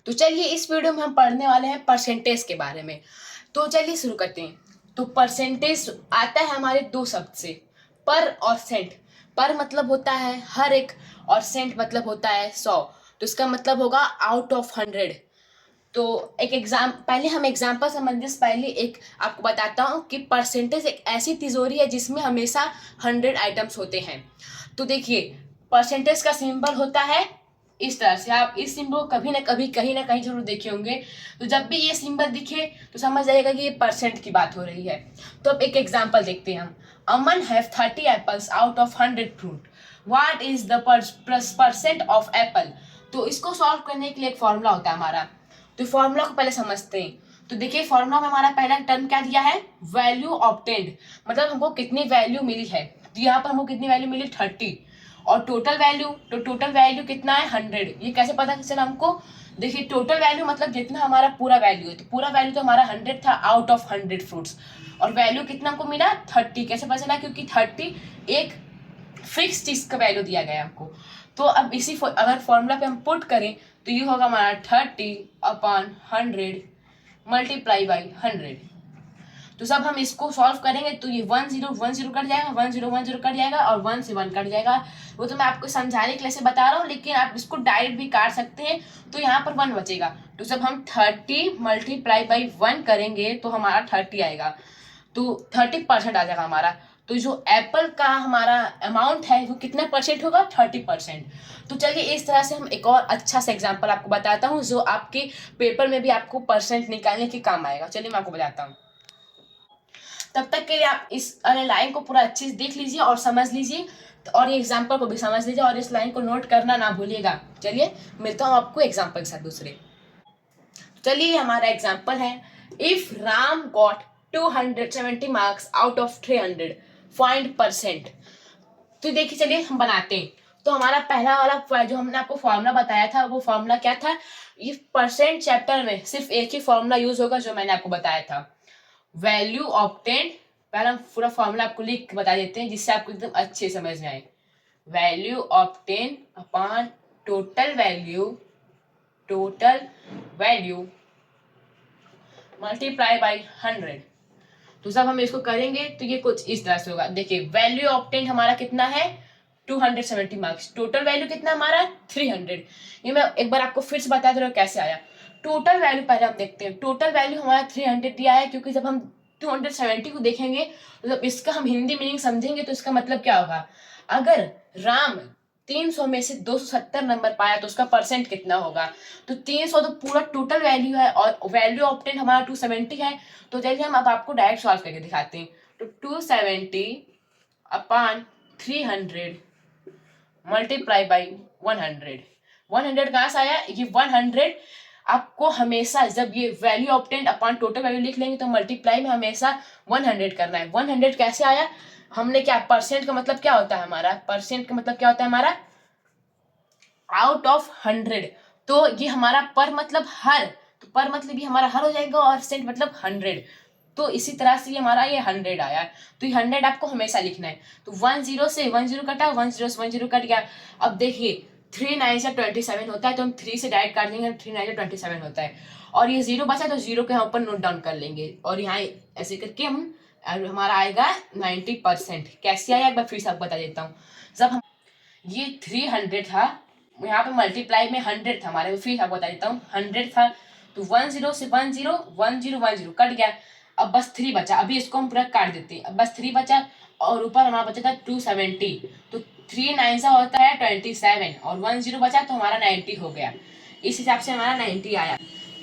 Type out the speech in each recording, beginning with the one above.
तो चलिए इस वीडियो में हम पढ़ने वाले हैं परसेंटेज के बारे में। तो चलिए शुरू करते हैं। तो परसेंटेज आता है हमारे दो शब्द से, पर और सेंट। पर मतलब होता है हर एक, और सेंट मतलब होता है 100। तो इसका मतलब होगा आउट ऑफ 100। तो एक पहले हम एग्जाम्पल समझने से पहले एक आपको बताता हूँ कि परसेंटेज एक ऐसी तिजोरी है जिसमें हमेशा 100 आइटम्स होते हैं। तो देखिए, परसेंटेज का सिंबल होता है इस तरह से। आप इस सिंबल को कभी ना कभी कहीं ना कहीं जरूर देखे होंगे। तो जब भी ये सिंबल दिखे तो समझ जाइएगा कि ये परसेंट की बात हो रही है। तो अब एक एग्जाम्पल देखते हैं हम। Aman have 30 apples out of 100 fruit. What is the percent of apple. तो इसको सॉल्व करने के लिए एक फॉर्मूला होता है हमारा। तो फॉर्मूला को पहले समझते हैं। तो देखिए, फॉर्मूला में हमारा पहला टर्म क्या दिया है, वैल्यू ऑब्टेन्ड, मतलब हमको कितनी वैल्यू मिली है। तो यहाँ पर हमको कितनी वैल्यू मिली, 30। और टोटल वैल्यू, तो टोटल वैल्यू कितना है, 100। ये कैसे पता चला हमको, देखिए टोटल वैल्यू मतलब जितना हमारा पूरा वैल्यू है। तो पूरा वैल्यू तो हमारा 100 था आउट ऑफ 100 फ्रूट्स। और वैल्यू कितना हमको मिला, 30। कैसे पता चला, क्योंकि 30 एक फिक्स चीज का वैल्यू दिया गया आपको। तो अब अगर फॉर्मूला पे हम पुट करें तो ये होगा हमारा 30/100 मल्टीप्लाई बाई 100। तो सब हम इसको सॉल्व करेंगे तो ये 1 0 1 0 कट जाएगा, 1 0 1 0 कट जाएगा, और 1 से 1 कट जाएगा। वो तो मैं आपको समझाने के लिए से बता रहा हूँ, लेकिन आप इसको डायरेक्ट भी काट सकते हैं। तो यहाँ पर 1 बचेगा। तो जब हम 30 मल्टीप्लाई बाई 1 करेंगे तो हमारा 30 आएगा। तो 30% आ जाएगा हमारा। तो जो एप्पल का हमारा अमाउंट है वो कितना परसेंट होगा, 30%। तो चलिए इस तरह से हम एक और अच्छा सा एग्जांपल आपको बताता हूँ जो आपके पेपर में भी आपको परसेंट निकालने के काम आएगा। चलिए मैं आपको बताता हूँ। तब तक के लिए आप इस लाइन को पूरा अच्छे से देख लीजिए और समझ लीजिए, और ये एग्जाम्पल को भी समझ लीजिए, और इस लाइन को नोट करना ना भूलिएगा। चलिए मिलता हूँ आपको एग्जाम्पल के साथ दूसरे। चलिए हमारा एग्जाम्पल है, if Ram got 270 marks out of 300 find percent. तो देखिए चलिए हम बनाते हैं। तो हमारा पहला वाला जो हमने आपको फॉर्मूला बताया था वो फॉर्मूला क्या था, ये परसेंट चैप्टर में सिर्फ एक ही फॉर्मूला यूज होगा जो मैंने आपको बताया था, वैल्यू ऑब्टेन्ड। पहले हम पूरा फॉर्मूला आपको लिख के बता देते हैं जिससे आपको एकदम अच्छे समझ में आए। Value obtain upon total value multiply by 100। तो जब हम इसको करेंगे तो ये कुछ इस तरह से होगा। देखिए वैल्यू ऑब्टेन हमारा कितना है, 270 मार्क्स। टोटल वैल्यू कितना हमारा, 300। ये मैं एक बार आपको फिर से बता दे रहा हूँ कैसे आया। टोटल वैल्यू पहले हम देखते हैं। टोटल वैल्यू हमारा 300 दिया है, क्योंकि जब हम 270 को देखेंगे तो जब इसका हम हिंदी मीनिंग समझेंगे तो इसका मतलब क्या होगा। अगर राम 300 में से 270 नंबर पाया तो उसका परसेंट कितना होगा। तो 300 तो पूरा टोटल वैल्यू है और वैल्यू ऑब्टेन हमारा 270 है। तो चलिए हम अब आपको डायरेक्ट सॉल्व करके दिखाते हैं। तो 270 अपॉन 300 मल्टीप्लाई बाई 100। 100 कहाँ से आया, ये 100 आपको हमेशा जब ये value obtained upon total value लिख लेंगे तो मल्टीप्लाई में हमेशा 100 करना है। 100 कैसे आया, हमने क्या, परसेंट का मतलब क्या होता है हमारा, परसेंट का मतलब क्या होता है हमारा, आउट ऑफ 100। तो ये हमारा पर मतलब हर, तो पर मतलब ये हमारा हर हो जाएगा, और सेंट मतलब 100। तो इसी तरह से ये हमारा ये 100 आया। तो ये 100 आपको हमेशा लिखना है। तो 10 से 10 कटा, 10 से 10 कट गया। अब देखिए 3 9 से 27 होता है, तो हम 3 से डायरेक्ट काट देंगे, 3 9 से 27 होता है। और ये 0 बचा तो 0 के हम ऊपर नोट डाउन कर लेंगे, और यहाँ ऐसे करके हम हमारा आएगा 90%। कैसे आया एक बार फिर से आपको बता देता हूँ। जब हम ये 300 था, यहाँ पे मल्टीप्लाई में 100 था हमारे, फिर आपको बता देता हूँ 100 था। तो 10 से 10 10 कट गया। अब बस 3 बचा, अभी इसको हम पूरा काट देते हैं। अब बस 3 बचा, और ऊपर हमारा बचा था 270। तो 3 9 सा होता है 27, और 10 बचा तो हमारा 90 हो गया। इस हिसाब से हमारा 90 आया।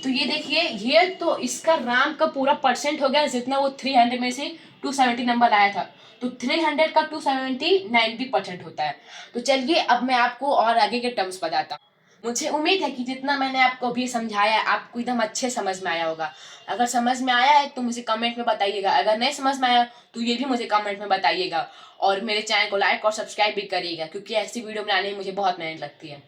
तो ये देखिए, ये तो इसका राम का पूरा परसेंट हो गया जितना वो 300 में से 270 नंबर आया था। तो 300 का 270 90% होता है। तो चलिए अब मैं आपको और आगे के टर्म्स बताता हूँ। मुझे उम्मीद है कि जितना मैंने आपको अभी समझाया आपको एकदम अच्छे समझ में आया होगा। अगर समझ में आया है तो मुझे कमेंट में बताइएगा, अगर नहीं समझ में आया तो ये भी मुझे कमेंट में बताइएगा। और मेरे चैनल को लाइक और सब्सक्राइब भी करिएगा, क्योंकि ऐसी वीडियो बनाने में मुझे बहुत मेहनत लगती है।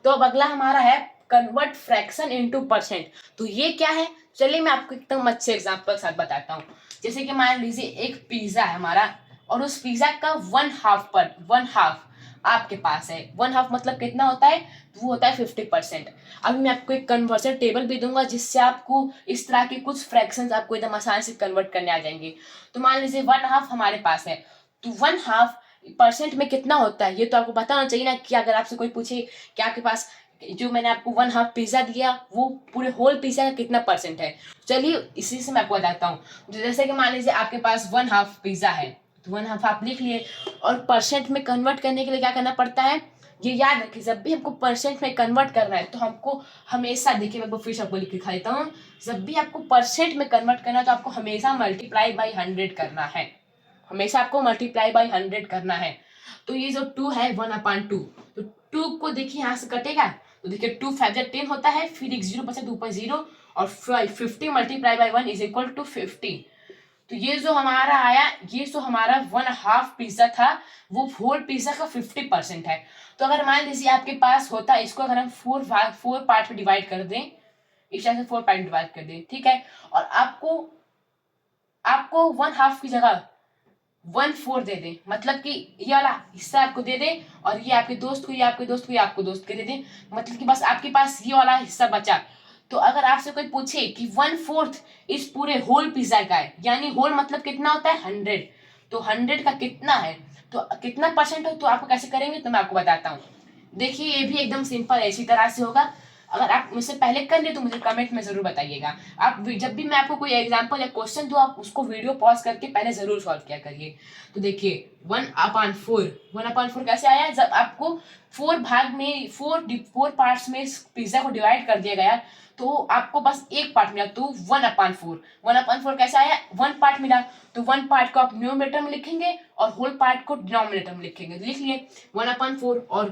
तो अब अगला हमारा है कन्वर्ट फ्रैक्शन इनटू परसेंट। तो ये क्या है, चलिए मैं आपको एकदम अच्छे एग्जांपल के साथ बताता हूँ। जैसे कि मान लीजिए एक पिज्जा है हमारा, और उस पिज्जा का 1/2 पर 1/2 आपके पास है। 1/2 मतलब कितना होता है, तो वो होता है 50%। अभी मैं आपको एक कन्वर्जन टेबल भी दूंगा जिससे आपको इस तरह के कुछ फ्रैक्शंस आपको एकदम आसानी से कन्वर्ट करने आ जाएंगे। तो मान लीजिए 1/2 हमारे पास है, तो 1/2% में कितना होता है ये तो आपको पता होना चाहिए ना, कि अगर आपसे कोई पूछे कि आपके पास जो मैंने आपको 1/2 पिज्जा दिया वो पूरे होल पिज्जा का कितना परसेंट है। चलिए इसी से मैं आपको बताता हूँ। जैसे कि मान लीजिए आपके पास 1/2 पिज्जा है, तो 1/2 आप लिख लिए, और परसेंट में कन्वर्ट करने के लिए क्या करना पड़ता है, ये याद रखिए, जब भी हमको परसेंट में कन्वर्ट करना है तो हमको हमेशा, देखिए मैं फिर आपको लिख के दिखा देता हूँ, जब भी आपको परसेंट में कन्वर्ट करना है तो आपको हमेशा मल्टीप्लाई बाई 100 करना है, हमेशा आपको मल्टीप्लाई बाई 100 करना है। तो ये जो 2 है 1/2, तो 2 को देखिए यहाँ से कटेगा, तो देखिए 2 5 10 होता है, फिर एक 0 बचा 2.0, और 50 multiply by 1 is equal to 50। तो ये जो हमारा आया, ये जो हमारा 1/2 पिज्जा था वो होल पिज्जा का 50% है। तो अगर मान लीजिए आपके पास होता है, इसको अगर हम 4 पार्ट में डिवाइड कर दें, इस तरह से 4 पार्ट डिवाइड कर दें, ठीक है, और आपको आपको 1/2 की जगह 1/4 दे दें, मतलब कि ये वाला हिस्सा आपको दे दें, और ये आपके दोस्त को, ये आपके दोस्त को, ये आपको दोस्त को दे दें, मतलब कि बस आपके पास ये वाला हिस्सा बचा। तो अगर आपसे कोई पूछे कि 1/4 इस पूरे होल पिज्जा का है, यानी होल मतलब कितना होता है 100, तो 100 का कितना है, तो कितना परसेंट हो, तो आपको कैसे करेंगे तो मैं आपको बताता हूँ। देखिए ये भी एकदम सिंपल इसी तरह से होगा। अगर आप मुझसे पहले कर लिए तो मुझे कमेंट में जरूर बताइएगा। आप जब भी मैं आपको कोई एग्जांपल या क्वेश्चन दूं, आप उसको वीडियो पॉज करके पहले जरूर सॉल्व किया करिए। तो देखिए 1/4 कैसे आया, जब आपको 4 पार्ट्स में इस पिज्जा को डिवाइड कर दिया गया, तो आपको बस एक पार्ट मिला, तो 1/4 कैसे आया, 1 पार्ट मिला, तो 1 पार्ट को आप न्यूमरेटर में लिखेंगे और होल पार्ट को डिनोमिनेटर में लिखेंगे। लिख लिए 1/4, और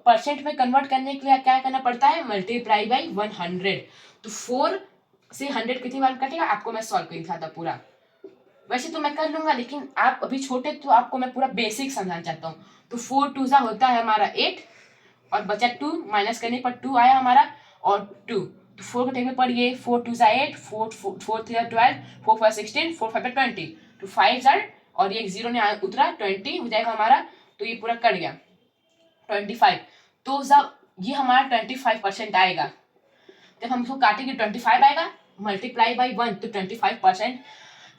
परसेंट में कन्वर्ट करने के लिए क्या करना पड़ता है, मल्टीप्लाई बाई 100। तो 4 से 100 कितनी बार कटेगा, आपको मैं सॉल्व कर दिखाता पूरा। वैसे तो मैं कर लूंगा, लेकिन आप अभी छोटे तो आपको मैं पूरा बेसिक समझाना चाहता हूँ। तो 4 2 होता है हमारा 8, और बचा 2, माइनस करने पर 2 आया हमारा, और 2, तो 4 कटेंगे पर ये 4 2 8, 4 3 12, 4 5 16, 4 5 20, तो 5 और ये 0 ने उतरा 20 हो जाएगा हमारा, तो ये पूरा कट गया 25। तो जब ये हमारा 25% आएगा, जब हम इसको काटेंगे 25 आएगा, मल्टीप्लाई बाई 1 तो 25%।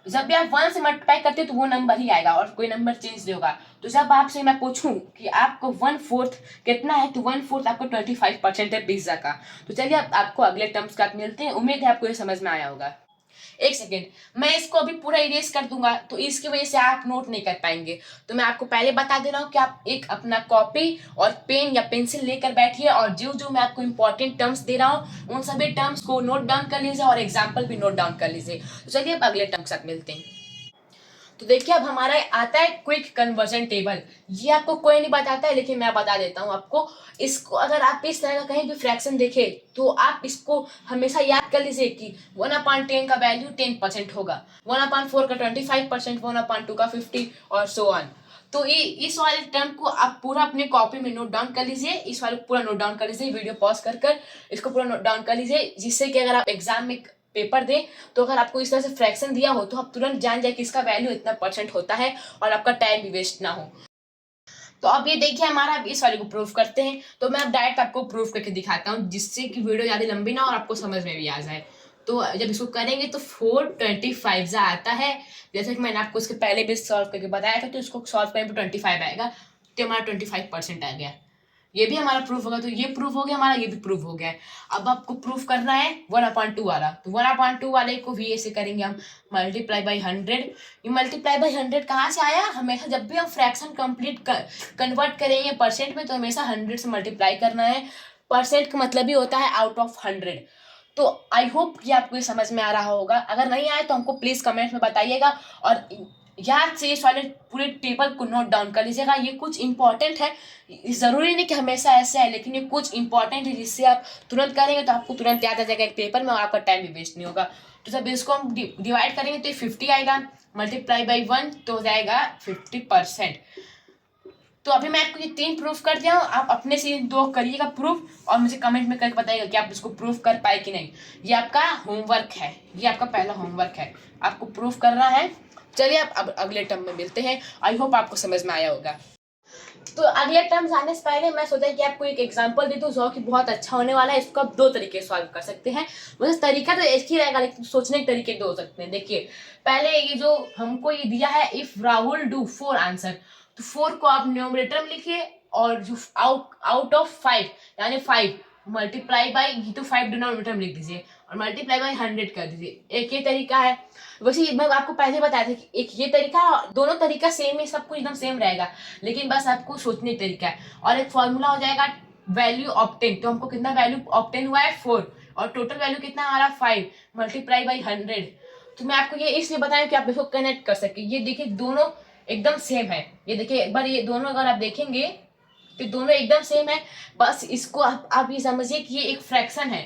जब भी आप 1 से मल्टीप्लाई करते हो तो वो नंबर ही आएगा और कोई नंबर चेंज नहीं होगा। तो जब आपसे मैं पूछूं कि आपको 1/4 कितना है, तो 1/4 आपको 25% है पिज्जा का। तो चलिए आपको अगले टर्म्स का मिलते हैं। उम्मीद है आपको ये समझ में आया होगा। एक सेकेंड, मैं इसको अभी पूरा इरेज कर दूंगा, तो इसकी वजह से आप नोट नहीं कर पाएंगे। तो मैं आपको पहले बता दे रहा हूँ कि आप एक अपना कॉपी और पेन या पेंसिल लेकर बैठिए, और जो जो मैं आपको इंपॉर्टेंट टर्म्स दे रहा हूँ उन सभी टर्म्स को नोट डाउन कर लीजिए और एग्जाम्पल भी नोट डाउन कर लीजिए। तो चलिए अब अगले टर्म के साथ मिलते हैं। तो देखिए अब हमारा आता है क्विक कन्वर्जन टेबल। ये आपको कोई नहीं बताता है, लेकिन मैं बता देता हूँ आपको। इसको अगर आप इस तरह का कहीं भी फ्रैक्शन देखें तो आप इसको हमेशा याद कर लीजिए कि 1/10 का वैल्यू 10% होगा, 1/4 का 25%, 1/2 का 50 और सो ऑन। तो ये इस वाले टर्म को आप पूरा अपने कॉपी में नोट डाउन कर लीजिए, इस वाले पूरा नोट डाउन कर लीजिए, वीडियो पॉज कर कर इसको पूरा नोट डाउन कर लीजिए, जिससे कि अगर आप एग्जाम में पेपर दें तो अगर आपको इस तरह से फ्रैक्शन दिया हो तो आप तुरंत जान जाए कि इसका वैल्यू इतना परसेंट होता है और आपका टाइम भी वेस्ट ना हो। तो अब ये देखिए हमारा अब इस वाले को प्रूफ करते हैं। तो मैं अब डायरेक्ट आपको प्रूफ करके दिखाता हूँ, जिससे कि वीडियो ज़्यादा लंबी ना और आपको समझ में भी आ जाए। तो जब इसको करेंगे तो 425 आता है, जैसे कि मैंने आपको इसके पहले भी सॉल्व करके बताया था। तो इसको सॉल्व करेंगे तो 25 आएगा, तो हमारा 25% आ गया। ये भी हमारा प्रूफ होगा, तो ये प्रूफ हो गया हमारा, ये भी प्रूफ हो गया। अब आपको प्रूफ करना है 1/2 वाला। तो 1/2 वाले को भी ऐसे करेंगे हम, मल्टीप्लाई बाई 100। ये मल्टीप्लाई बाई 100 कहाँ से आया, हमेशा जब भी हम फ्रैक्शन कंप्लीट कन्वर्ट करेंगे परसेंट में तो हमेशा 100 से मल्टीप्लाई करना है। परसेंट का मतलब ही होता है आउट ऑफ 100। तो आई होप कि आपको ये समझ में आ रहा होगा। अगर नहीं आए तो हमको प्लीज कमेंट में बताइएगा, और याद से इस वाले पूरे टेबल को नोट डाउन कर लीजिएगा। ये कुछ इंपॉर्टेंट है, जरूरी नहीं कि हमेशा ऐसा है, लेकिन ये कुछ इंपॉर्टेंट है जिससे आप तुरंत करेंगे तो आपको तुरंत याद आ जाएगा एक पेपर में और आपका टाइम भी वेस्ट नहीं होगा। तो जब इसको हम डिवाइड करेंगे तो 50 आएगा, मल्टीप्लाई बाई 1 तो हो जाएगा 50%। तो अभी मैं आपको ये 3 प्रूफ कर दिया हूँ, आप अपने से 2 करिएगा प्रूफ और मुझे कमेंट में करके बताइएगा कि आप इसको प्रूफ कर पाए कि नहीं। ये आपका होमवर्क है, ये आपका पहला होमवर्क है, आपको प्रूफ करना है। चलिए अब अगले टर्म में मिलते हैं। आई होप आपको समझ में आया होगा। तो अगले टर्म्स आने से पहले मैं सोचा कि आपको एक एग्जांपल दे दूं जो कि बहुत अच्छा होने वाला है। इसको आप दो तरीके से सॉल्व कर सकते हैं, मतलब तरीका तो एक ही रहेगा लेकिन सोचने के तरीके दो हो सकते हैं। देखिए पहले ये जो हमको ये दिया है, इफ राहुल डू 4 आंसर, तो 4 को आप न्यूमरेटर में लिखिए और जो आउट ऑफ 5 यानी 5 मल्टीप्लाई बाई तो 5 डिनोमिनेटर में लिख दीजिए और मल्टीप्लाई बाई 100 कर दीजिए। एक ये तरीका है। वैसे मैं आपको पहले बताया था कि एक ये तरीका, दोनों तरीका सेम है, सब कुछ एकदम सेम रहेगा, लेकिन बस आपको सोचने का तरीका है। और एक फॉर्मूला हो जाएगा वैल्यू ऑब्टेन, तो हमको कितना वैल्यू ऑब्टेन हुआ है 4 और टोटल वैल्यू कितना आ रहा है 5 मल्टीप्लाई बाई 100। तो मैं आपको ये इसलिए बताया कि आप इसको कनेक्ट कर सके। ये देखिए दोनों एकदम सेम है, ये देखिए एक बार ये दोनों अगर आप देखेंगे तो दोनों एकदम सेम है। बस इसको आप ये समझिए कि ये एक फ्रैक्शन है।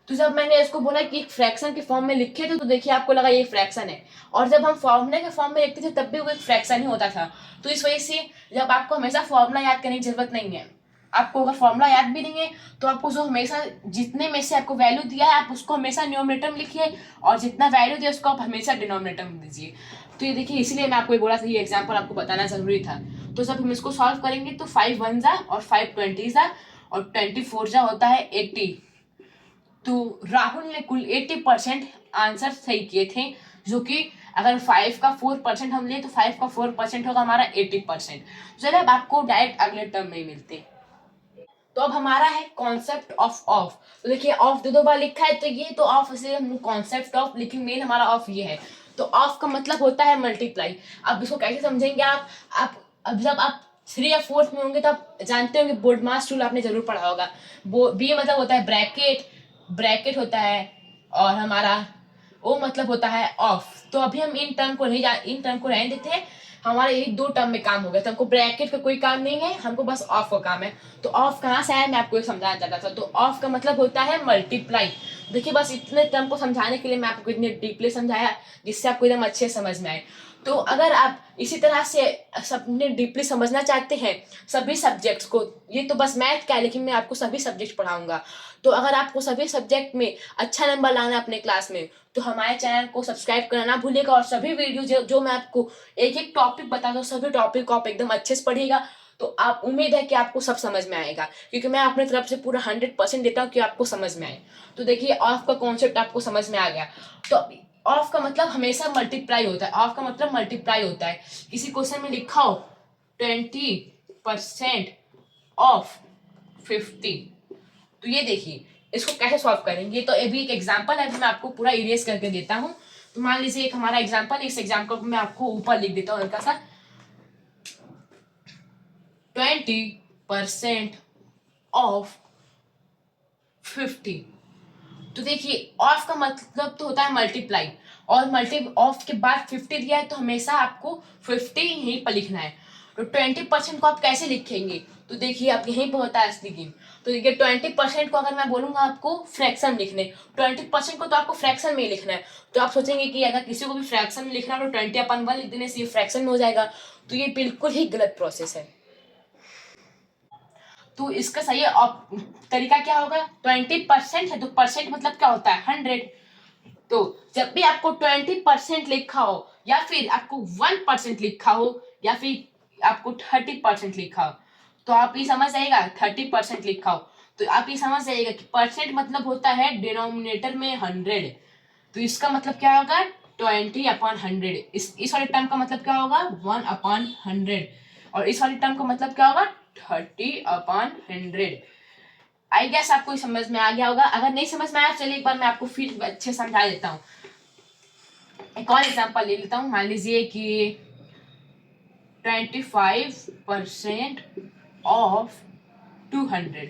तो जब मैंने इसको बोला कि एक फ्रैक्शन के फॉर्म में लिखे थे तो देखिए आपको लगा ये फ्रैक्शन है, और जब हम फॉर्मूले के फॉर्म में लिखते थे तब भी वो एक फ्रैक्शन ही होता था। तो इस वजह से जब आपको हमेशा फॉर्मूला याद करने की जरूरत नहीं है। आपको अगर फॉर्मूला याद भी नहीं है तो आपको जो हमेशा जितने में से आपको वैल्यू दिया है आप उसको हमेशा न्यूमरेटर में लिखिए और जितना वैल्यू दिया उसको आप हमेशा डिनोमिनेटर में दीजिए। तो ये देखिए इसलिए मैं आपको ये बोला था, ये एग्जाम्पल आपको बताना जरूरी था। तो जब हम इसको सॉल्व करेंगे तो 5 1 जा और 5 20 जा और 24 जा होता है 80। तो राहुल ने कुल 80% आंसर सही किए थे, जो कि अगर 5 का 4% हम ले तो 5 का 4% होगा हमारा 80%। चलिए अब आपको डायरेक्ट अगले टर्म में मिलते। तो अब हमारा है कॉन्सेप्ट ऑफ ऑफ। तो देखिए ऑफ दो बार लिखा है तो ये तो ऑफ से हम कॉन्सेप्ट ऑफ, लेकिन मेन हमारा ऑफ ये है। तो ऑफ का मतलब होता है मल्टीप्लाई। अब इसको कैसे समझेंगे आप अब जब आप 3 या 4th में होंगे तो आप जानते होंगे बोर्ड मास रूल आपने जरूर पढ़ा होगा। बी मतलब होता है ब्रैकेट, ब्रैकेट होता है, और हमारा ओ मतलब होता है ऑफ। तो अभी हम इन टर्म को रहने देते हैं। हमारा यही 2 टर्म में काम हो गया, तो हमको ब्रैकेट का कोई काम नहीं है, हमको बस ऑफ का काम है। तो ऑफ कहाँ से आया मैं आपको समझाना चाहता था। तो ऑफ का मतलब होता है मल्टीप्लाई। देखिए बस इतने टर्म को समझाने के लिए मैं आपको इतने डीपली समझाया जिससे आपको एकदम अच्छे समझ में आए। तो अगर आप इसी तरह से सबने डीपली समझना चाहते हैं सभी सब्जेक्ट्स को, ये तो बस मैथ का है लेकिन मैं आपको सभी सब्जेक्ट पढ़ाऊंगा। तो अगर आपको सभी सब्जेक्ट में अच्छा नंबर लाना है अपने क्लास में तो हमारे चैनल को सब्सक्राइब करना ना भूलिएगा, और सभी वीडियो जो मैं आपको एक एक टॉपिक बताता हूँ सभी टॉपिक को आप एकदम अच्छे से पढ़िएगा। तो आप उम्मीद है कि आपको सब समझ में आएगा, क्योंकि मैं अपनी तरफ से पूरा 100% देता हूँ कि आपको समझ में आए। तो देखिए ऑफ का कॉन्सेप्ट आपको समझ में आ गया। तो ऑफ का मतलब हमेशा मल्टीप्लाई होता है। ऑफ का मतलब मल्टीप्लाई होता है। किसी क्वेश्चन में लिखा हो 20% ऑफ 50, तो ये देखिए इसको कैसे सॉल्व करेंगे। तो ये भी एक एग्जांपल है, मैं आपको पूरा इरेज करके देता हूँ। तो मान लीजिए एक हमारा एग्जांपल, इस एग्जांपल को मैं आपको ऊपर लिख देता हूँ हल्का सा। 20% ऑफ 50। तो देखिए ऑफ का मतलब तो होता है मल्टीप्लाई, और ऑफ के बाद 50 दिया है तो हमेशा आपको 50 यहीं पर लिखना है। तो 20% को आप कैसे लिखेंगे, तो देखिए आप यहीं पर होता है असली गेम। तो देखिए 20% को अगर मैं बोलूंगा आपको फ्रैक्शन लिखने, 20% को तो आपको फ्रैक्शन में ही लिखना है। तो आप सोचेंगे कि अगर किसी को भी फ्रैक्शन में लिखना है तो 20/1 लिख देने से ये फ्रैक्शन में हो जाएगा, तो ये बिल्कुल ही गलत प्रोसेस है। तो इसका सही तरीका क्या होगा, 20% है तो परसेंट मतलब क्या होता है 100। तो जब भी आपको 20% लिखा हो या फिर आपको 1% लिखा हो या फिर आपको 30% लिखा हो तो आप ये समझ जाइएगा 30% लिखा हो तो आप ये समझ जाइएगा कि परसेंट मतलब होता है डिनोमिनेटर में 100। तो इसका मतलब क्या होगा 20/100। इस वाले टर्म का मतलब क्या होगा 1/100, और इस वाले टर्म का मतलब क्या होगा 30/100। आई गेस आपको समझ में आ गया होगा। अगर नहीं समझ में आया चलिए एक बार मैं आपको फिर अच्छे समझा देता हूँ। एक और एग्जांपल ले लेता हूँ। मान लीजिए कि 25% ऑफ 200।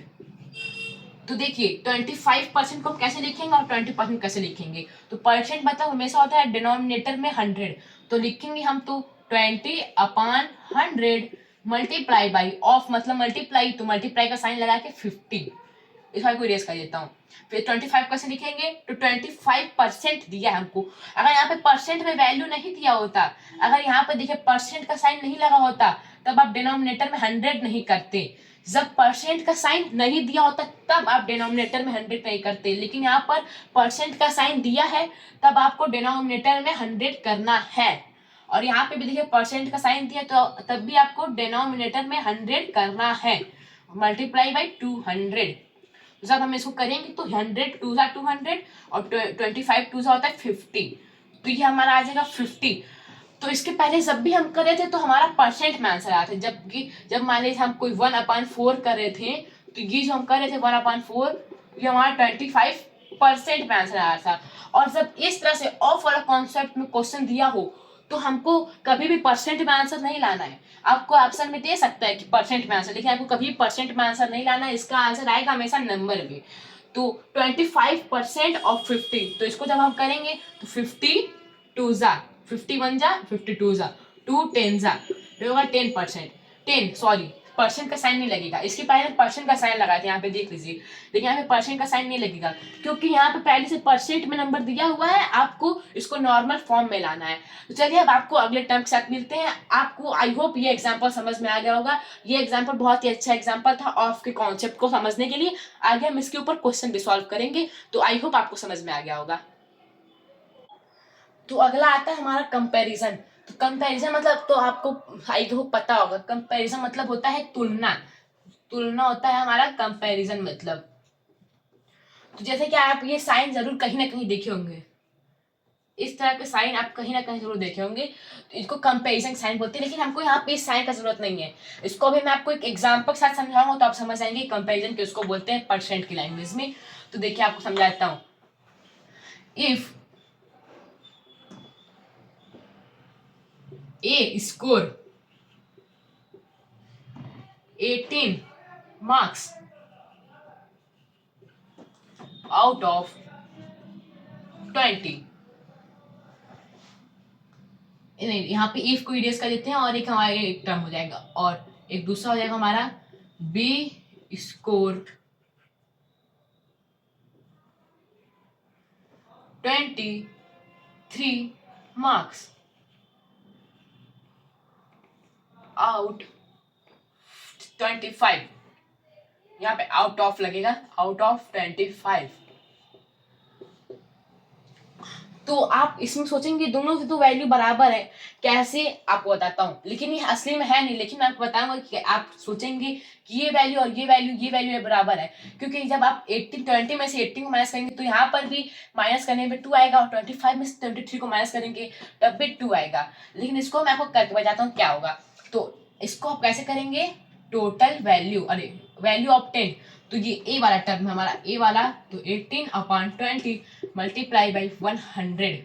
तो देखिए 25% को हम कैसे लिखेंगे और 20% कैसे लिखेंगे। तो परसेंट मतलब हमेशा होता है डिनोमिनेटर में 100, तो लिखेंगे हम तो 20/100 मल्टीप्लाई बाई ऑफ मतलब मल्टीप्लाई, तो मल्टीप्लाई का साइन लगा के 50। इस वाले को इरेज कर देता हूँ। फिर 25 कैसे लिखेंगे, तो 25% दिया है हमको। अगर यहाँ पे परसेंट में वैल्यू नहीं दिया होता, अगर यहाँ पे देखिए परसेंट का साइन नहीं लगा होता तब आप डिनोमिनेटर में 100 नहीं करते। जब परसेंट का साइन नहीं दिया होता तब आप डिनोमिनेटर में 100 नहीं करते, लेकिन यहाँ पर परसेंट का साइन दिया है तब आपको डिनोमिनेटर में 100 करना है। और यहाँ पे भी देखिए परसेंट का साइन दिया, तो तब भी आपको डिनोमिनेटर में 100 करना है, मल्टीप्लाई बाई 200। तो जब हम इसको करेंगे तो 100 टू ज़ा 200 और 25 टू ज़ा होता है 50, तो ये हमारा आ जाएगा 50। तो इसके पहले जब भी हम कर रहे थे तो हमारा परसेंट में आंसर आया था, जबकि जब मान लीजिए हम कोई 1/4 कर रहे थे तो ये जो हम कर रहे थे 1/4 ये हमारा 25% में आंसर आया था। और जब इस तरह से ऑफ वाला कॉन्सेप्ट में क्वेश्चन दिया हो तो हमको कभी भी परसेंट में आंसर नहीं लाना है। आपको ऑप्शन में दे सकता है कि परसेंट में आंसर, लेकिन आपको कभी परसेंट में आंसर नहीं लाना है, इसका आंसर आएगा हमेशा नंबर में। तो 25% ऑफ 50, तो इसको जब हम करेंगे तो 50 टू ज़ा 51 जा 52 जा 2 10 जा, तो होगा 10%। 10 सॉरी परसेंट का साइन नहीं लगेगा, इसके पहले परसेंट का साइन लगाए थे, यहाँ पे देख लीजिए, लेकिन यहाँ पे परसेंट का साइन नहीं लगेगा क्योंकि यहाँ पे पहले से परसेंट में नंबर दिया हुआ है, आपको इसको नॉर्मल फॉर्म में लाना है। तो चलिए अब आपको अगले टर्म के साथ मिलते हैं। आपको आई होप ये एग्जाम्पल समझ में आ गया होगा। ये एग्जाम्पल बहुत ही अच्छा एग्जाम्पल था ऑफ के कॉन्सेप्ट को समझने के लिए। आगे हम इसके ऊपर क्वेश्चन भी सॉल्व करेंगे, तो आई होप आपको समझ में आ गया होगा। तो अगला आता है हमारा कंपैरिजन। तो कंपैरिजन मतलब तो आपको आई होप पता होगा, कंपैरिजन मतलब होता है तुलना। तुलना होता है हमारा कंपैरिजन मतलब। तो जैसे कि आप ये साइन जरूर कहीं ना कहीं देखे होंगे, इस तरह के साइन आप कहीं ना कहीं जरूर देखे होंगे, तो इसको कंपैरिजन साइन बोलते हैं। लेकिन हमको यहाँ पे इस साइन का जरूरत नहीं है, इसको भी मैं आपको एक एग्जांपल के साथ समझाऊंगा तो आप समझ जाएंगे कंपैरिजन किसको बोलते हैं परसेंट की लैंग्वेज में। तो देखिए आपको समझाता हूँ। If A score 18 marks out of 20, नहीं यहाँ पे if को EDS कर देते हैं और एक हमारा एक टर्म हो जाएगा और एक दूसरा हो जाएगा हमारा B scored 23 marks आउट 25, यहाँ पे आउट ऑफ लगेगा, आउट ऑफ 25। तो आप इसमें सोचेंगे दोनों की तो वैल्यू बराबर है, कैसे आपको बताता हूँ, लेकिन ये असली में है नहीं, लेकिन मैं आपको बताऊंगा कि आप सोचेंगे कि ये वैल्यू और ये वैल्यू बराबर है, क्योंकि जब आप 20 में से 18 को माइनस करेंगे तो यहाँ पर भी माइनस करने में 2 आएगा और 25 में से 23 को माइनस करेंगे तब भी 2 आएगा। लेकिन इसको मैं आपको करके बताता हूँ क्या होगा। तो इसको आप कैसे करेंगे, टोटल वैल्यू, अरे वैल्यू ऑफ 10, तो ये ए वाला टर्म है हमारा, ए वाला, तो 18/20 मल्टीप्लाई बाई 100,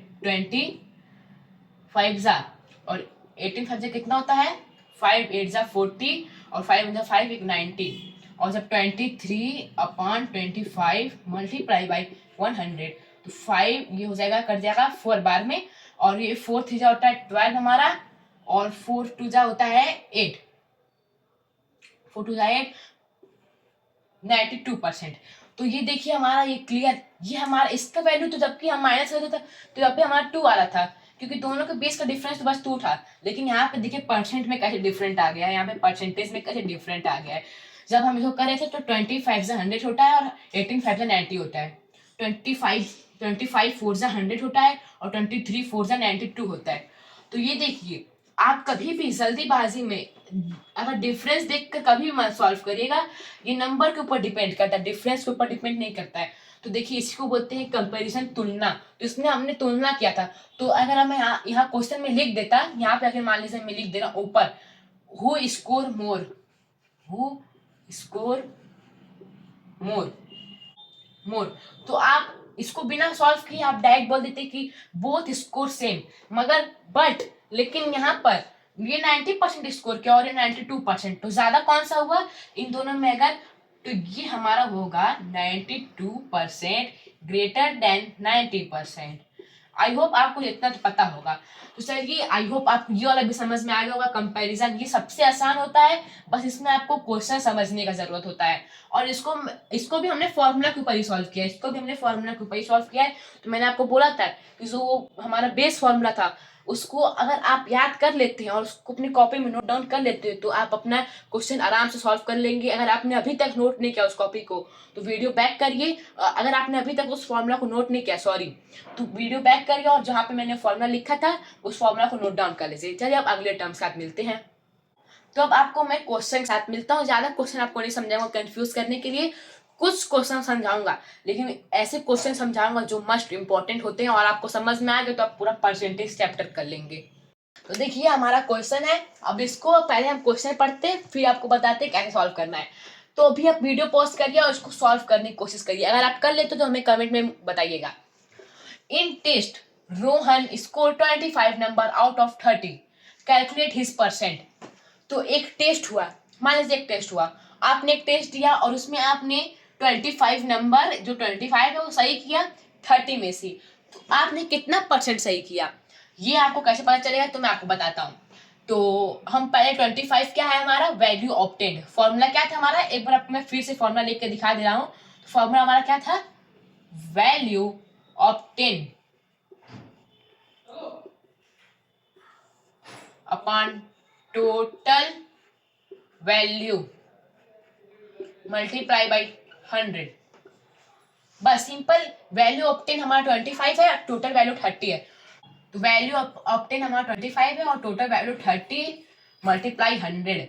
25 जा और 18 5 जा कितना होता है 5 8 जा 40 और 5 जा 5 एक 90, और जब 23/25 मल्टीप्लाई बाई 100 तो 5 ये हो जाएगा कट जाएगा 4 बार में, और ये 4 3 जा होता है 12 हमारा, और 4 2 जा होता है 8, 4 2 जा 8, 92%। तो ये देखिए हमारा ये क्लियर, ये हमारा इसका वैल्यू, तो जबकि हम माइनस करते थे तो यहाँ पे हमारा 2 आ रहा था क्योंकि दोनों के बेस का डिफरेंस तो बस 2 था, लेकिन यहाँ पे देखिए परसेंट में कैसे डिफरेंट आ गया है, यहाँ पे परसेंटेज में कैसे डिफरेंट आ गया है। जब हम इसको कर रहे थे तो 25 से 100 होता है और 18 5 से 90 होता है, 25 4 से 100 होता है और 23 4 से 92 होता है। तो ये देखिए आप कभी भी जल्दीबाजी में अगर डिफरेंस देखकर कभी मत सॉल्व करिएगा, ये नंबर के ऊपर डिपेंड करता है, डिफरेंस के ऊपर डिपेंड नहीं करता है। तो देखिए इसको बोलते हैं कंपैरिजन, तुलना। तो इसमें हमने तुलना किया था, तो अगर हमें यहाँ क्वेश्चन में लिख देता, यहाँ पे अगर मान लीजिए मैं लिख दे रहा हूँ ऊपर हु स्कोर मोर, तो आप इसको बिना सॉल्व किए आप डायरेक्ट बोल देते कि बोथ स्कोर सेम, मगर बट लेकिन यहाँ पर ये 90% स्कोर किया और ये 92%, तो ज्यादा कौन सा हुआ इन दोनों में अगर, तो ये हमारा होगा 92% ग्रेटर देन 90%। आई होप आपको इतना तो पता होगा। तो चलिए आई होप आपको ये वाला भी समझ में आ गया होगा। कंपैरिजन ये सबसे आसान होता है, बस इसमें आपको क्वेश्चन समझने का जरूरत होता है, और इसको भी हमने फॉर्मूला के ऊपर ही सॉल्व किया है। तो मैंने आपको बोला था कि जो हमारा बेस फॉर्मूला था उसको अगर आप याद कर लेते हैं और उसको अपनी कॉपी में नोट डाउन कर लेते हैं तो आप अपना क्वेश्चन आराम से सॉल्व कर लेंगे। अगर आपने अभी तक नोट नहीं किया उस कॉपी को तो वीडियो बैक करिए, अगर आपने अभी तक उस फॉर्मूला को नोट नहीं किया तो वीडियो बैक करिए और जहाँ पे मैंने फॉर्मूला लिखा था उस फॉर्मूला को नोट डाउन कर लीजिए। चलिए अब अगले टर्म के साथ मिलते हैं। तो अब आपको मैं क्वेश्चन के साथ मिलता हूँ। ज्यादा क्वेश्चन आपको नहीं समझाऊंगा कंफ्यूज करने के लिए, कुछ क्वेश्चन समझाऊंगा लेकिन ऐसे क्वेश्चन समझाऊंगा जो मस्ट इंपॉर्टेंट होते हैं और आपको समझ में आ गए तो आप पूरा परसेंटेज चैप्टर कर लेंगे। तो देखिए हमारा क्वेश्चन है, अब इसको पहले हम क्वेश्चन पढ़ते फिर आपको बताते हैं कैसे सॉल्व करना है। तो अभी आप वीडियो पॉज करिए और इसको सॉल्व करने की कोशिश करिए। अगर आप कर लेते तो हमें कमेंट में बताइएगा। In test Rohan score 25 number out of 30, calculate his percent. तो एक टेस्ट हुआ, मान लीजिए एक टेस्ट हुआ, आपने एक टेस्ट दिया और उसमें आपने 25 नंबर, जो 25 है वो सही किया 30 में से, तो आपने कितना परसेंट सही किया ये आपको कैसे पता चलेगा तो मैं आपको बताता हूँ। तो हम पहले 25 क्या है हमारा वैल्यू ऑब्टेन्ड, फॉर्मूला क्या था हमारा, एक बार आपको मैं फिर से फॉर्मूला लिख के दिखा दे रहा हूँ। फॉर्मूला हमारा क्या था, value obtained upon total value multiply by 100। बस सिंपल, वैल्यू ऑब्टेन हमारा 25 है, टोटल वैल्यू 30 है। तो वैल्यू ऑब्टेन हमारा 25 है और टोटल वैल्यू 30 मल्टीप्लाई 100।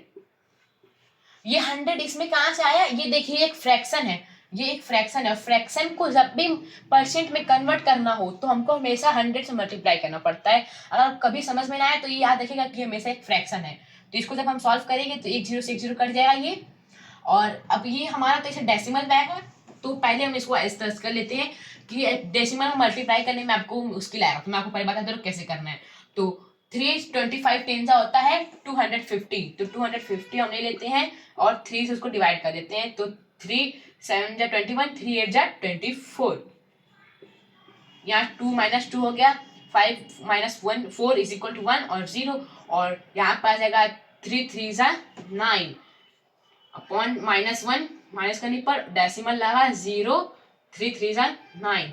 ये 100 इसमें कहाँ से आया, ये देखिए एक फ्रैक्शन है, ये एक फ्रैक्शन है। फ्रैक्शन को जब भी परसेंट में कन्वर्ट करना हो तो हमको हमेशा 100 से मल्टीप्लाई करना पड़ता है। अगर कभी समझ में ना आए तो ये याद रखिएगा कि हमेशा एक फ्रैक्शन है। तो इसको जब हम सॉल्व करेंगे तो 1 0 से 1 0 कट जाएगा ये। और अब ये हमारा तो इसे डेसिमल बैग है, तो पहले हम इसको इस तरह कर लेते हैं कि डेसिमल में मल्टीप्लाई करने में आपको मुश्किल आएगा, तो मैं आपको पहले बता दे रहा हूँ कैसे करना है। तो 325 10 होता है 250, तो 250 हम ले लेते हैं और 3 से उसको डिवाइड कर देते हैं। तो 3 7 जा 21, 3 8 जा 24, यहाँ 2 - 2 हो गया, 5 - 1 4 इज इक्वल टू 1 और 0, और यहाँ पर आ जाएगा 3 3 जा 9 अपॉन -1 माइनस करने पर डेसिमल लगा 0, 3 3 जा 9,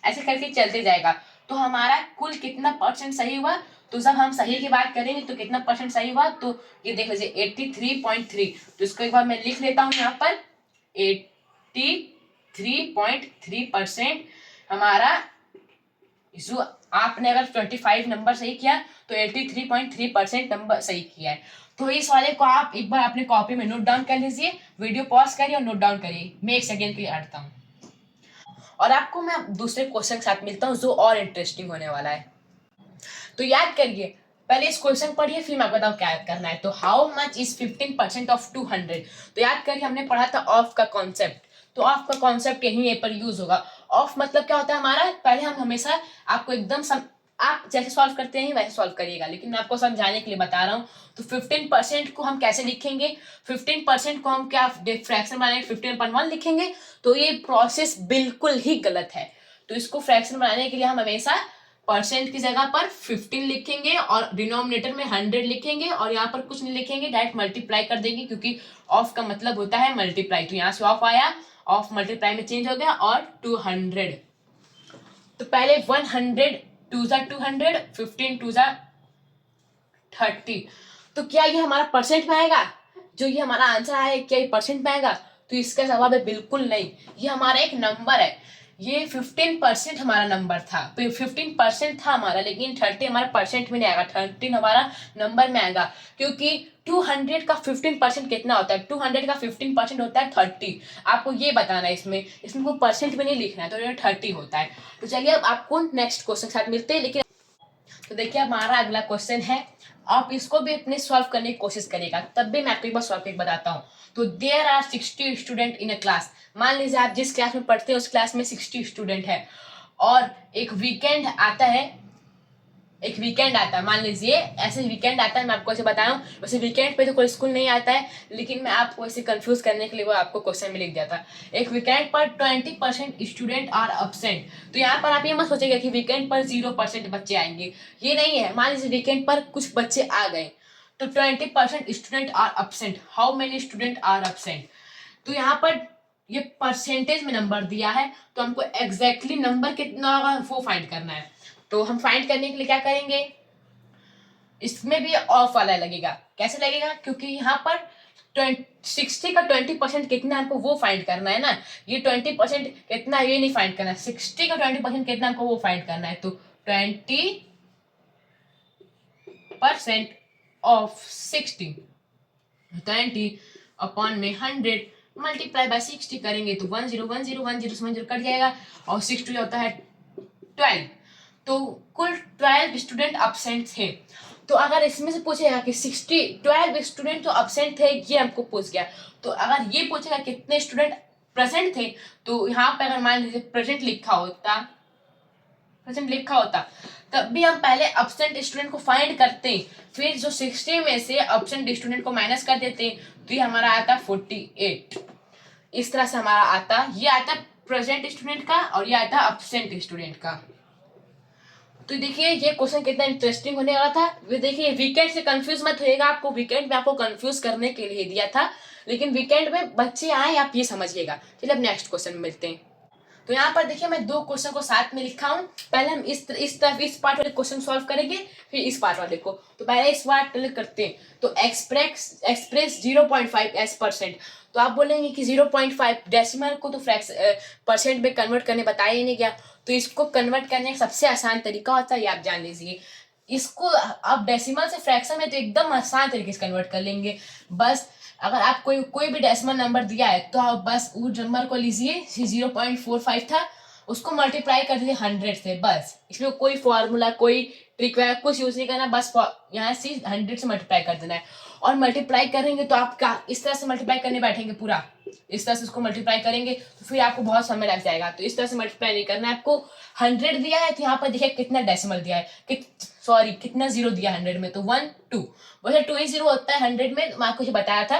ऐसे करके चलते जाएगा। तो हमारा कुल कितना परसेंट सही हुआ, तो जब हम सही की बात करेंगे तो कितना परसेंट सही हुआ, तो ये देख लीजिए 83.3। तो इसको एक बार मैं लिख लेता हूँ यहाँ पर, 83.3% हमारा, जो आपने अगर 25 नंबर सही किया तो 83.3% नंबर सही किया है। तो इस वाले को आप एक बार अपने कॉपी में नोट डाउन कर लीजिए, वीडियो पॉज करिए और नोट डाउन करिए। मैं 1 सेकेंड के लिए हटता हूँ और आपको मैं दूसरे क्वेश्चन के साथ मिलता हूँ जो और इंटरेस्टिंग होने वाला है। तो याद करिए, पहले इस क्वेश्चन पढ़िए फिर मैं आपको बताऊँ क्या करना है। तो हाउ मच इज 15% ऑफ 200। तो याद करिए हमने पढ़ा था ऑफ का कॉन्सेप्ट, तो ऑफ का कॉन्सेप्ट यहीं पर यूज होगा। ऑफ मतलब क्या होता है हमारा, पहले हम हमेशा आपको एकदम आप जैसे सॉल्व करते हैं वैसे सॉल्व करिएगा, लेकिन मैं आपको समझाने के लिए बता रहा हूँ। तो 15% को हम कैसे लिखेंगे, 15% को हम क्या फ्रैक्शन बनाएंगे, 15/1 लिखेंगे। तो ये प्रोसेस बिल्कुल ही गलत है। तो इसको फ्रैक्शन बनाने के लिए हम हमेशा परसेंट की जगह पर 15 लिखेंगे और डिनोमिनेटर में 100 लिखेंगे और यहाँ पर कुछ नहीं लिखेंगे, डायरेक्ट मल्टीप्लाई कर देंगे, क्योंकि ऑफ का मतलब होता है मल्टीप्लाई। तो यहाँ से ऑफ आया, ऑफ मल्टीप्लाई में चेंज हो गया और 200। तो पहले 100 2 जा 200, 15 2 जा 30। तो क्या ये हमारा परसेंट में आएगा, जो ये हमारा आंसर आया क्या ये परसेंट में आएगा, तो इसका जवाब है बिल्कुल नहीं। ये हमारा एक नंबर है, ये 15% हमारा नंबर था, 15% था हमारा, लेकिन 30 हमारा परसेंट में नहीं आएगा, 30 हमारा नंबर में आएगा। क्योंकि 200 का 15% कितना होता है, 200 का 15% होता है 30। आपको ये बताना है, इसमें कोई परसेंट में नहीं लिखना है, तो ये 30 होता है। तो चलिए अब आपको नेक्स्ट क्वेश्चन के साथ मिलते हैं। लेकिन तो देखिए हमारा अगला क्वेश्चन है, आप इसको भी अपने सॉल्व करने की कोशिश करिएगा, तब भी मैं आपको एक बार सॉल्व करके बताता हूँ। तो there are 60 student in a class. मान लीजिए आप जिस क्लास में पढ़ते हैं उस क्लास में 60 स्टूडेंट है और एक वीकेंड आता है, मान लीजिए ऐसे वीकेंड आता है, मैं आपको ऐसे बता रहा हूँ। वैसे वीकेंड पे तो कोई स्कूल नहीं आता है, लेकिन मैं आपको ऐसे कंफ्यूज करने के लिए वो आपको क्वेश्चन में लिख दिया था। एक वीकेंड पर 20% स्टूडेंट आर अब्सेंट। तो यहाँ पर आप ये मत सोचेगा कि वीकेंड पर 0% बच्चे आएंगे, ये नहीं है। मान लीजिए वीकेंड पर कुछ बच्चे आ गए, तो 20% student are absent, how many student are absent. तो यहाँ पर ये परसेंटेज में नंबर दिया है, तो हमको एग्जैक्टली नंबर कितना होगा वो फाइंड करना है। तो हम फाइंड करने के लिए क्या करेंगे, इसमें भी ऑफ वाला लगेगा। कैसे लगेगा, क्योंकि यहाँ पर 60 का 20% कितना हमको वो फाइंड करना है ना, ये 20% कितना ये नहीं फाइंड करना है, 60 का 20% कितना हमको वो फाइंड करना है। तो 20% ऑफ 60, 20 अपॉन में 100 मल्टीप्लाई बाय 60 करेंगे तो 10 10 10 10 कट जाएगा और 6 होता है 12। तो कुल 12 स्टूडेंट अब्सेंट थे। तो अगर इसमें से पूछेगा कि 12 स्टूडेंट तो अब्सेंट थे, ये हमको पूछ गया। तो अगर ये पूछेगा कितने स्टूडेंट प्रेजेंट थे, तो यहाँ पे अगर मान लीजिए प्रेजेंट लिखा होता तब भी हम पहले अब्सेंट स्टूडेंट को फाइंड करते, फिर जो 60 में से अब्सेंट स्टूडेंट को माइनस कर देते, तो ये हमारा आता 48। इस तरह से हमारा आता, ये आता प्रेजेंट स्टूडेंट का और ये आता अब्सेंट स्टूडेंट का। तो देखिए ये क्वेश्चन कितना इंटरेस्टिंग होने वाला था। देखिए वीकेंड से कंफ्यूज मत होइएगा, आपको वीकेंड में आपको कंफ्यूज करने के लिए दिया था, लेकिन वीकेंड में बच्चे आए आप ये समझिएगा। चलिए अब नेक्स्ट क्वेश्चन में मिलते हैं। तो यहाँ पर देखिए मैं 2 क्वेश्चन को साथ में लिखा हूँ। पहले हम इस पार्ट वाले क्वेश्चन सॉल्व करेंगे, फिर इस पार्ट वाले को। तो पहले इस पार्ट करते हैं। तो एक्सप्रेस 0.5 एस %। तो आप बोलेंगे कि 0.5 डेसिमल को तो परसेंट में कन्वर्ट करने बताया ही नहीं गया। तो इसको कन्वर्ट करने का सबसे आसान तरीका होता है, ये आप जान लीजिए। इसको आप डेसिमल से फ्रैक्शन में तो एकदम आसान तरीके से कन्वर्ट कर लेंगे। बस अगर आप कोई भी डेसिमल नंबर दिया है तो आप बस उस नंबर को लीजिए, 0.45 था, उसको मल्टीप्लाई कर दीजिए 100 से। बस इसमें कोई फॉर्मूला कोई ट्रिक वगैरह कुछ यूज नहीं करना, बस यहाँ से 100 से मल्टीप्लाई कर देना है। और मल्टीप्लाई करेंगे तो आप क्या इस तरह से मल्टीप्लाई करने बैठेंगे, पूरा इस तरह से उसको मल्टीप्लाई करेंगे तो फिर आपको बहुत समय लग जाएगा। तो इस तरह से मल्टीप्लाई नहीं करना है आपको। 100 दिया है तो यहाँ पर देखिए कितना डेसिमल दिया है, कितना जीरो दिया 100 में, तो 1 2। वैसे 2 ही जीरो होता है 100 में, मैं आपको बताया था।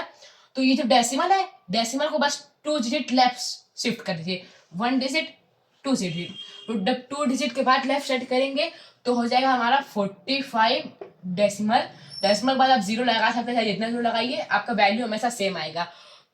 तो ये जो डेसिमल है, डेसिमल को बस 2 डिजिट लेफ्ट शिफ्ट कर दीजिए, 1 डिजिट 2 डिजिट। तो जब 2 डिजिट के बाद लेफ्ट शिफ्ट करेंगे तो हो जाएगा हमारा 45 डेसिमल। डेसिमल के बाद आप 0 लगा सकते हैं, जितना 0 लगाइए आपका वैल्यू हमेशा सेम आएगा।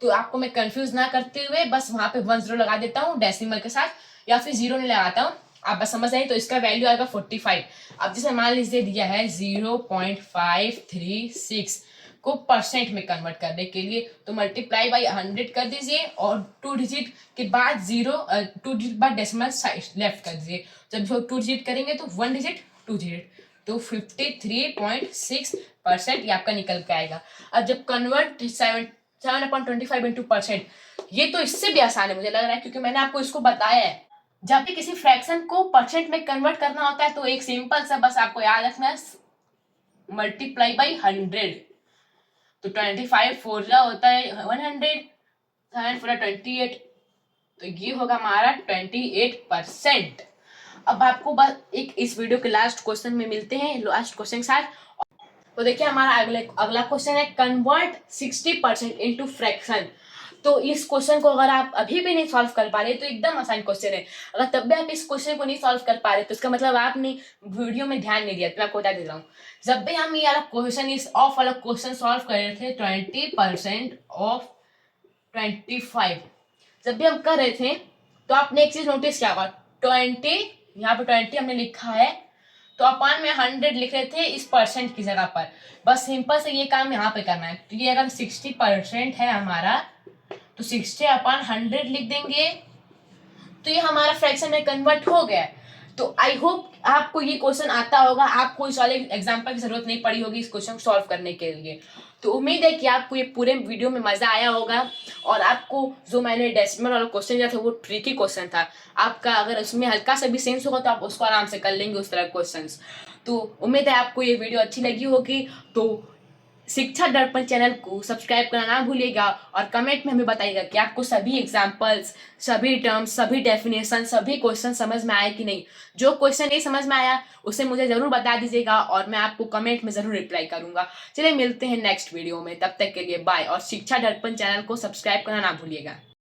तो आपको मैं कंफ्यूज ना करते हुए बस वहां पे 1 0 लगा देता हूँ डेसिमल के साथ, या फिर 0 नहीं लगाता हूँ, आप बस समझ जाइए। तो इसका वैल्यू आएगा 45। अब जैसे मान लीजिए दिया है 0.536 को परसेंट में कन्वर्ट करने के लिए, तो मल्टीप्लाई बाई 100 कर दीजिए और 2 डिजिट के बाद 2 डिजिट बाद डेसिमल लेफ्ट कर दीजिए। जब 2 डिजिट करेंगे तो 1 डिजिट 2 डिजिट, तो 53.6% ये आपका निकल के आएगा। अब जब कन्वर्ट 7/25 इंटू %, ये तो इससे भी आसान है मुझे लग रहा है, क्योंकि मैंने आपको इसको बताया है। जब भी किसी फ्रैक्शन को परसेंट में कन्वर्ट करना होता है तो एक सिंपल सा बस आपको याद रखना है, मल्टीप्लाई बाई 100। तो 25 4 होता है 100, 7 4 28, तो ये होगा हमारा 28%। अब आपको बस एक इस वीडियो के लास्ट क्वेश्चन में मिलते हैं, लास्ट क्वेश्चन के साथ। तो देखिए हमारा अगला क्वेश्चन है, कन्वर्ट 60% इनटू फ्रैक्शन। तो इस क्वेश्चन को अगर आप अभी भी नहीं सॉल्व कर पा रहे तो एकदम आसान क्वेश्चन है। अगर तब भी आप इस क्वेश्चन को नहीं सॉल्व कर पा रहे तो इसका मतलब आपने वीडियो में ध्यान नहीं दिया। तो मैं आपको बता दे रहा हूँ, जब भी हम ये वाला क्वेश्चन, इस ऑफ वाला क्वेश्चन सॉल्व कर रहे थे, 20% ऑफ 25, जब भी हम कर रहे थे तो आपने एक चीज नोटिस किया होगा, 20 यहाँ पे 20 हमने लिखा है तो अपन में 100 लिख रहे थे इस परसेंट की जगह पर। बस सिंपल से ये काम यहाँ पे करना है। तो ये अगर 60% है हमारा, तो 60/100 लिख देंगे, तो ये हमारा फ्रैक्शन में कन्वर्ट हो गया। तो आई होप आपको ये क्वेश्चन आता होगा, आपको इस वाले एग्जांपल की जरूरत नहीं पड़ी होगी इस क्वेश्चन को सॉल्व करने के लिए। तो उम्मीद है कि आपको ये पूरे वीडियो में मजा आया होगा, और आपको जो मैंने डेसिमल वाला क्वेश्चन दिया था वो ट्रिकी क्वेश्चन था। आपका अगर उसमें हल्का सा भी सेंस होगा तो आप उसको आराम से कर लेंगे उस तरह क्वेश्चंस। तो उम्मीद है आपको ये वीडियो अच्छी लगी होगी। तो शिक्षा दर्पण चैनल को सब्सक्राइब करना ना भूलिएगा, और कमेंट में हमें बताइएगा कि आपको सभी एग्जांपल्स, सभी टर्म्स, सभी डेफिनेशन, सभी क्वेश्चन समझ में आए कि नहीं। जो क्वेश्चन नहीं समझ में आया उसे मुझे जरूर बता दीजिएगा और मैं आपको कमेंट में जरूर रिप्लाई करूंगा। चलिए मिलते हैं नेक्स्ट वीडियो में, तब तक के लिए बाय, और शिक्षा दर्पण चैनल को सब्सक्राइब करना ना भूलिएगा।